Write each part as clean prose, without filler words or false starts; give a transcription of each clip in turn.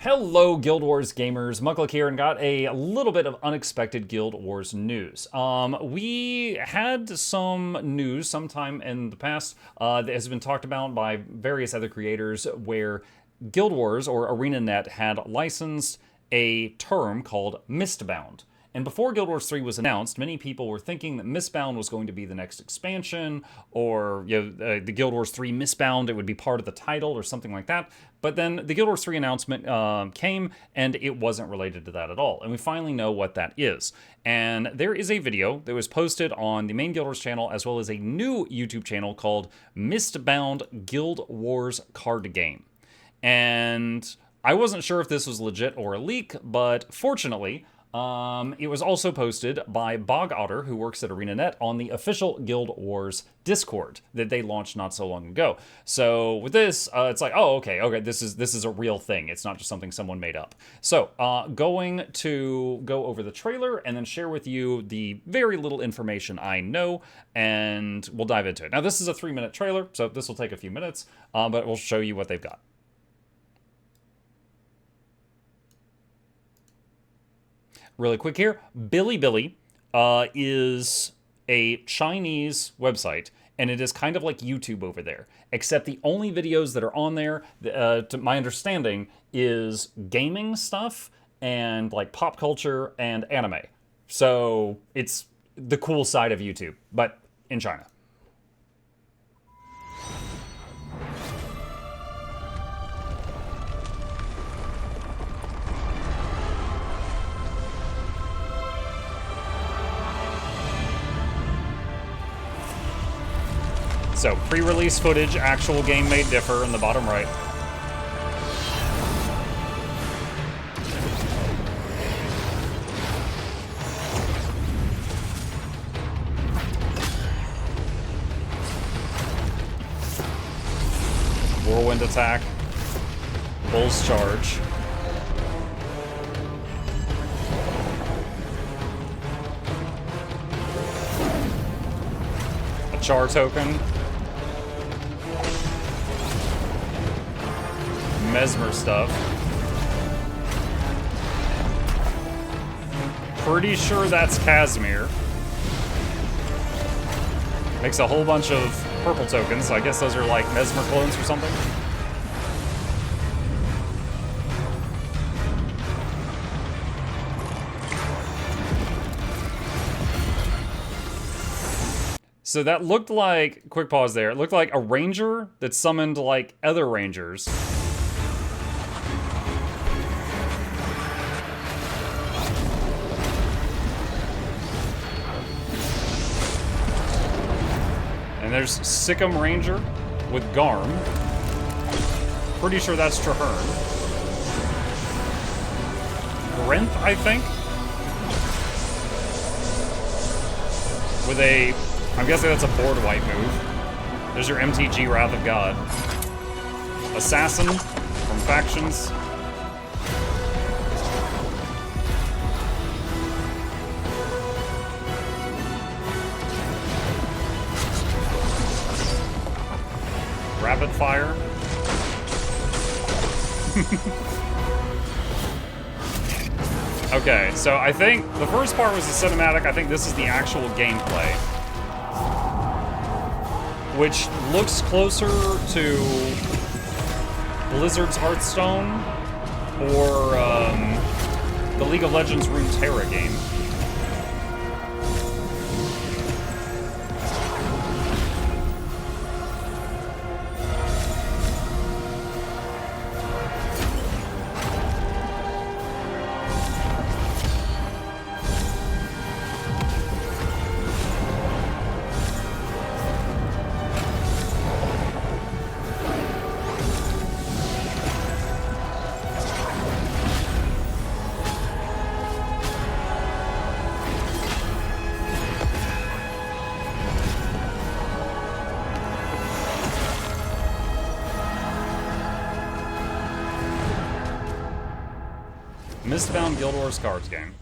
Hello, Guild Wars gamers. Muckluck here, and got a little bit of unexpected Guild Wars news. We had some news sometime in the past that has been talked about by various other creators where Guild Wars or ArenaNet had licensed a term called Mistbound. And before Guild Wars 3 was announced, many people were thinking that Mistbound was going to be the next expansion, or the Guild Wars 3 Mistbound, it would be part of the title or something like that. But then the Guild Wars 3 announcement came, and it wasn't related to that at all. And we finally know what that is. And there is a video that was posted on the main Guild Wars channel, as well as a new YouTube channel called Mistbound Guild Wars Card Game. And I wasn't sure if this was legit or a leak, but fortunately, it was also posted by Bog Otter, who works at ArenaNet, on the official Guild Wars Discord that they launched not so long ago. So with this, it's like, oh, okay, this is a real thing. It's not just something someone made up. So going to go over the trailer and then share with you the very little information I know, and we'll dive into it. Now, this is a 3-minute trailer, so this will take a few minutes, but we'll show you what they've got. Really quick here, Bilibili is a Chinese website, and it is kind of like YouTube over there, except the only videos that are on there, to my understanding, is gaming stuff and like pop culture and anime. So it's the cool side of YouTube, but in China. So, pre-release footage, actual game may differ in the bottom right. Whirlwind attack. Bull's charge. A char token. Mesmer stuff. Pretty sure that's Casimir. Makes a whole bunch of purple tokens, so I guess those are like Mesmer clones or something. So that looked like, quick pause there, it looked like a ranger that summoned like other rangers. And there's Sikkim Ranger with Garm. Pretty sure that's Traherne. Grenth, I think? With a... I'm guessing that's a board wipe move. There's your MTG Wrath of God. Assassin from Factions. Rapid fire. Okay, so I think the first part was the cinematic. I think this is the actual gameplay, which looks closer to Blizzard's Hearthstone or the League of Legends Runeterra game. Mistbound Guild Wars cards game.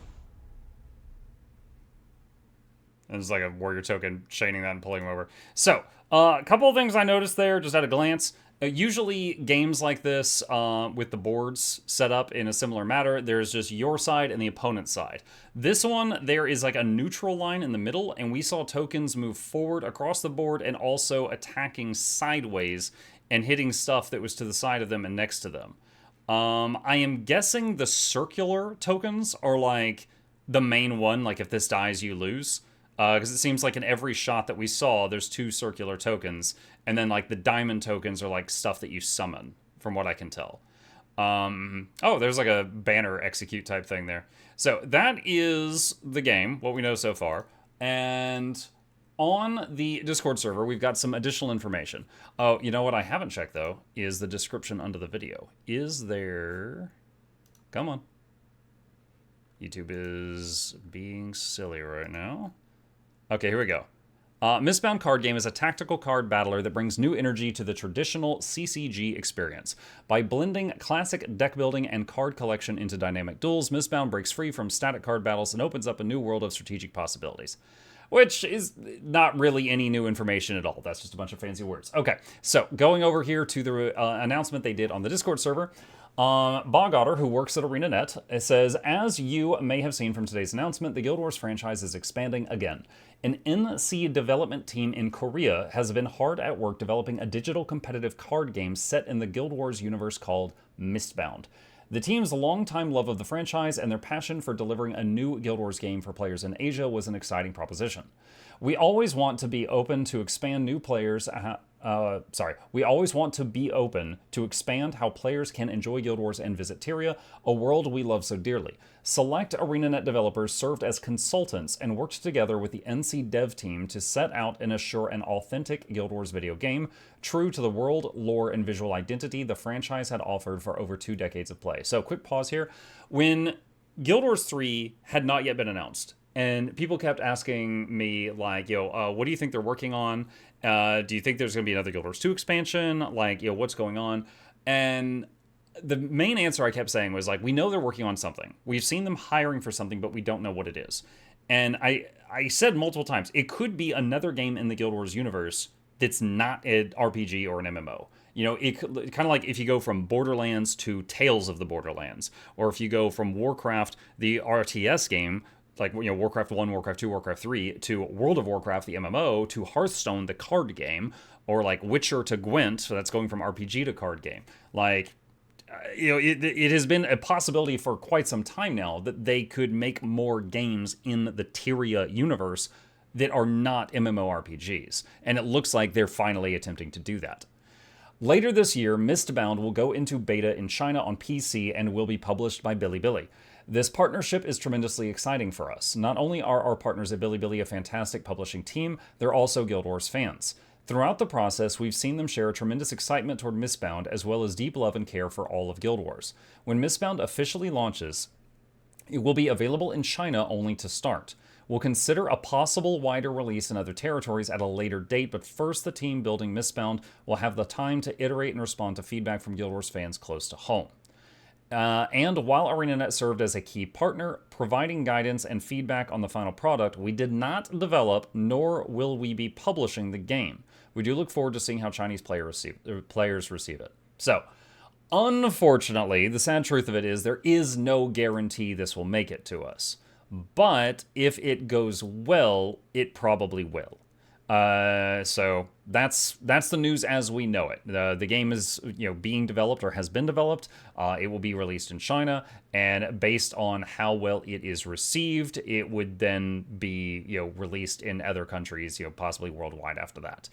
And it's like a warrior token, chaining that and pulling him over. So, a couple of things I noticed there, just at a glance. Usually, games like this, with the boards set up in a similar manner, there's just your side and the opponent's side. This one, there is like a neutral line in the middle, and we saw tokens move forward across the board and also attacking sideways and hitting stuff that was to the side of them and next to them. I am guessing the circular tokens are like the main one, like if this dies, you lose. Because it seems like in every shot that we saw, there's two circular tokens, and then like the diamond tokens are like stuff that you summon, from what I can tell. Oh, there's like a banner execute type thing there. So that is the game, what we know so far. And on the Discord server, we've got some additional information. Oh, you know what I haven't checked, though, is the description under the video. Is there... Come on. YouTube is being silly right now. Okay, here we go. Mistbound card game is a tactical card battler that brings new energy to the traditional CCG experience. By blending classic deck building and card collection into dynamic duels, Mistbound breaks free from static card battles and opens up a new world of strategic possibilities. Which is not really any new information at all. That's just a bunch of fancy words. Okay, so going over here to the announcement they did on the Discord server. Bob Otter, who works at ArenaNet, says, as you may have seen from today's announcement, the Guild Wars franchise is expanding again. An NC development team in Korea has been hard at work developing a digital competitive card game set in the Guild Wars universe called Mistbound. The team's longtime love of the franchise and their passion for delivering a new Guild Wars game for players in Asia was an exciting proposition. We always want to be open to expand new players. We always want to be open to expand how players can enjoy Guild Wars and visit Tyria, a world we love so dearly. Select ArenaNet developers served as consultants and worked together with the NC dev team to set out and assure an authentic Guild Wars video game, true to the world, lore, and visual identity the franchise had offered for over 2 decades of play. So, quick pause here. When Guild Wars 3 had not yet been announced, and people kept asking me, like, what do you think they're working on? Do you think there's going to be another Guild Wars 2 expansion? Like, what's going on? And the main answer I kept saying was, like, we know they're working on something. We've seen them hiring for something, but we don't know what it is. And I said multiple times, it could be another game in the Guild Wars universe that's not an RPG or an MMO. It kind of like if you go from Borderlands to Tales of the Borderlands, or if you go from Warcraft, the RTS game, like, Warcraft 1, Warcraft 2, Warcraft 3, to World of Warcraft, the MMO, to Hearthstone, the card game, or like Witcher to Gwent, so that's going from RPG to card game. Like, it has been a possibility for quite some time now that they could make more games in the Tyria universe that are not MMORPGs, and it looks like they're finally attempting to do that. Later this year, Mistbound will go into beta in China on PC and will be published by Bilibili. This partnership is tremendously exciting for us. Not only are our partners at Bilibili a fantastic publishing team, they're also Guild Wars fans. Throughout the process, we've seen them share a tremendous excitement toward Mistbound, as well as deep love and care for all of Guild Wars. When Mistbound officially launches, it will be available in China only to start. We'll consider a possible wider release in other territories at a later date, but first the team building Mistbound will have the time to iterate and respond to feedback from Guild Wars fans close to home. And while ArenaNet served as a key partner, providing guidance and feedback on the final product, we did not develop, nor will we be publishing the game. We do look forward to seeing how Chinese players receive it. So, unfortunately, the sad truth of it is there is no guarantee this will make it to us. But if it goes well, it probably will. So that's the news as we know it. The game is being developed or has been developed. It will be released in China, and based on how well it is received, it would then be released in other countries, possibly worldwide after that.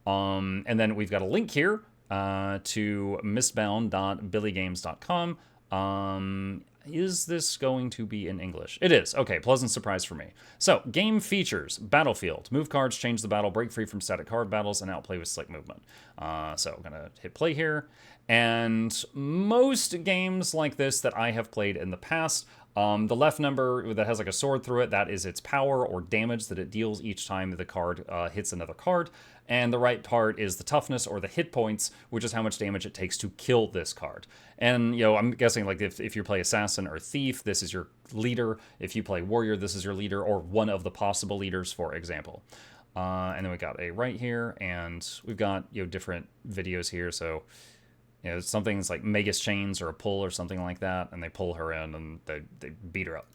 And then we've got a link here to mistbound.billygames.com. Is this going to be in English? It is. Okay, pleasant surprise for me. So, game features. Battlefield. Move cards, change the battle, break free from static card battles, and outplay with slick movement. So, I'm going to hit play here. And most games like this that I have played in the past, the left number that has like a sword through it, that is its power or damage that it deals each time that the card hits another card. And the right part is the toughness or the hit points, which is how much damage it takes to kill this card. And, I'm guessing like if you play Assassin or Thief, this is your leader. If you play Warrior, this is your leader, or one of the possible leaders, for example. And then we got a right here, and we've got, you know, different videos here. So, you know, something's like Magus chains or a pull or something like that, and they pull her in and they beat her up.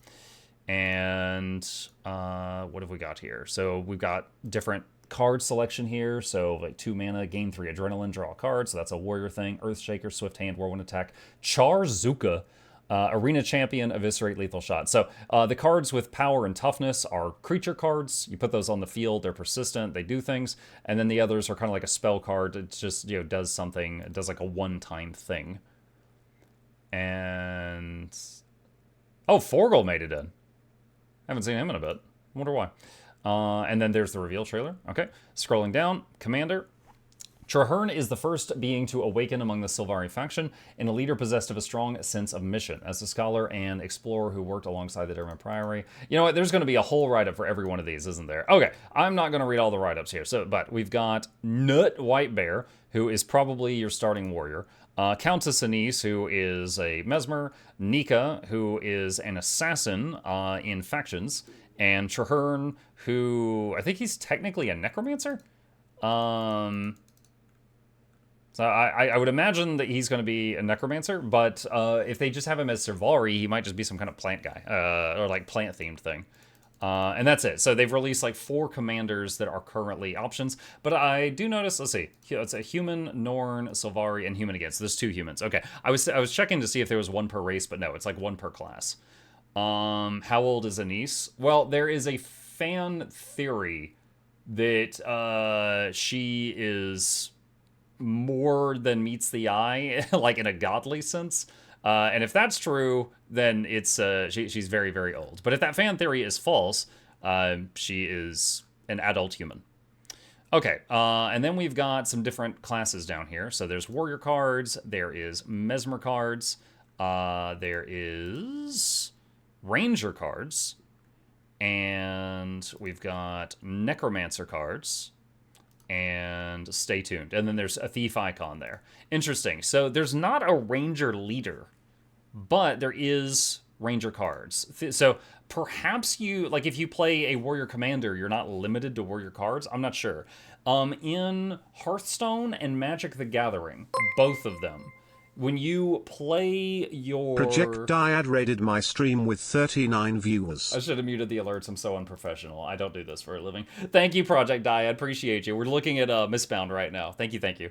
And what have we got here? So we've got different card selection here. So like 2 mana, gain 3 adrenaline, draw a card. So that's a warrior thing. Earthshaker, Swift Hand, Whirlwind Attack, Charzuka, Arena Champion, Eviscerate, Lethal Shot. So the cards with power and toughness are creature cards. You put those on the field, they're persistent, they do things. And then the others are kind of like a spell card. It just, you know, does something, it does like a one-time thing. And oh, Forgel made it in. Haven't seen him in a bit. Wonder why. And then there's the reveal trailer. Okay. Scrolling down. Commander. Traherne is the first being to awaken among the Sylvari faction, and a leader possessed of a strong sense of mission. As a scholar and explorer who worked alongside the Dermot Priory. You know what? There's going to be a whole write-up for every one of these, isn't there? Okay. I'm not going to read all the write-ups here. But we've got Nut White Bear, who is probably your starting warrior. Countess Anise, who is a Mesmer, Nika, who is an assassin in factions, and Traherne, who I think he's technically a necromancer. So I would imagine that he's going to be a necromancer, but if they just have him as Sylvari, he might just be some kind of plant guy, or like plant-themed thing. And that's it. So they've released like 4 commanders that are currently options. But I do notice, let's see, it's a human, Norn, Sylvari, and human again. So there's 2 humans. Okay, I was checking to see if there was 1 per race, but no, it's like 1 per class. How old is Anise? Well, there is a fan theory that she is more than meets the eye, like in a godly sense. And if that's true, then it's she's very, very old. But if that fan theory is false, she is an adult human. Okay, and then we've got some different classes down here. So there's warrior cards, there is mesmer cards, there is ranger cards, and we've got necromancer cards, and stay tuned. And then there's a thief icon there. Interesting. So there's not a ranger leader, but there is ranger cards. So perhaps you, like if you play a warrior commander, you're not limited to warrior cards. I'm not sure. In Hearthstone and Magic the Gathering, both of them, when you play your... Project Dyad raided my stream with 39 viewers. I should have muted the alerts. I'm so unprofessional. I don't do this for a living. Thank you, Project Dyad. Appreciate you. We're looking at Mistbound right now. Thank you, thank you.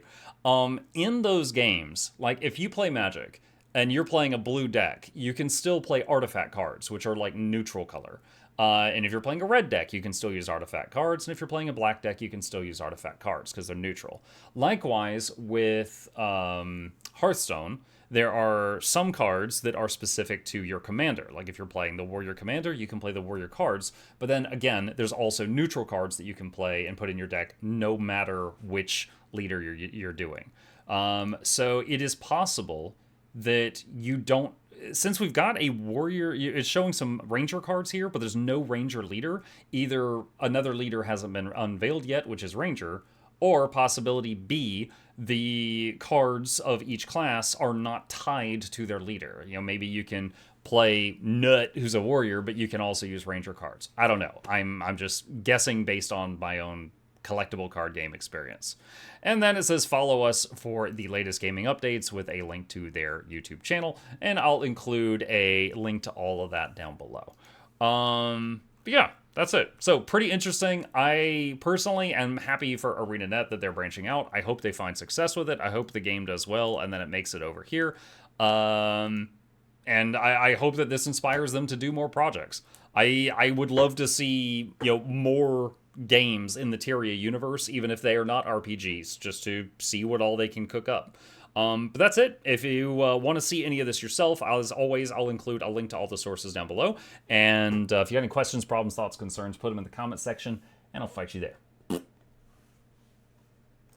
In those games, like if you play Magic and you're playing a blue deck, you can still play artifact cards, which are like neutral color. And if you're playing a red deck, you can still use artifact cards. And if you're playing a black deck, you can still use artifact cards because they're neutral. Likewise, with Hearthstone, there are some cards that are specific to your commander. Like if you're playing the warrior commander, you can play the warrior cards. But then again, there's also neutral cards that you can play and put in your deck no matter which leader you're doing. So it is possible that you don't... Since we've got a warrior, it's showing some ranger cards here, but there's no ranger leader. Either another leader hasn't been unveiled yet, which is ranger, or possibility B, the cards of each class are not tied to their leader. You know, maybe you can play Nut, who's a warrior, but you can also use ranger cards. I don't know. I'm just guessing based on my own collectible card game experience. And then it says follow us for the latest gaming updates with a link to their YouTube channel, and I'll include a link to all of that down below. But yeah, that's it. So pretty interesting. I personally am happy for ArenaNet that they're branching out. I hope they find success with it. I hope the game does well and then it makes it over here. And I hope that this inspires them to do more projects. I would love to see, you know, more games in the Tyria universe, even if they are not RPGs, just to see what all they can cook up. But that's it. If you want to see any of this yourself, as always, I'll include a link to all the sources down below. And if you have any questions, problems, thoughts, concerns, put them in the comment section, and I'll fight you there.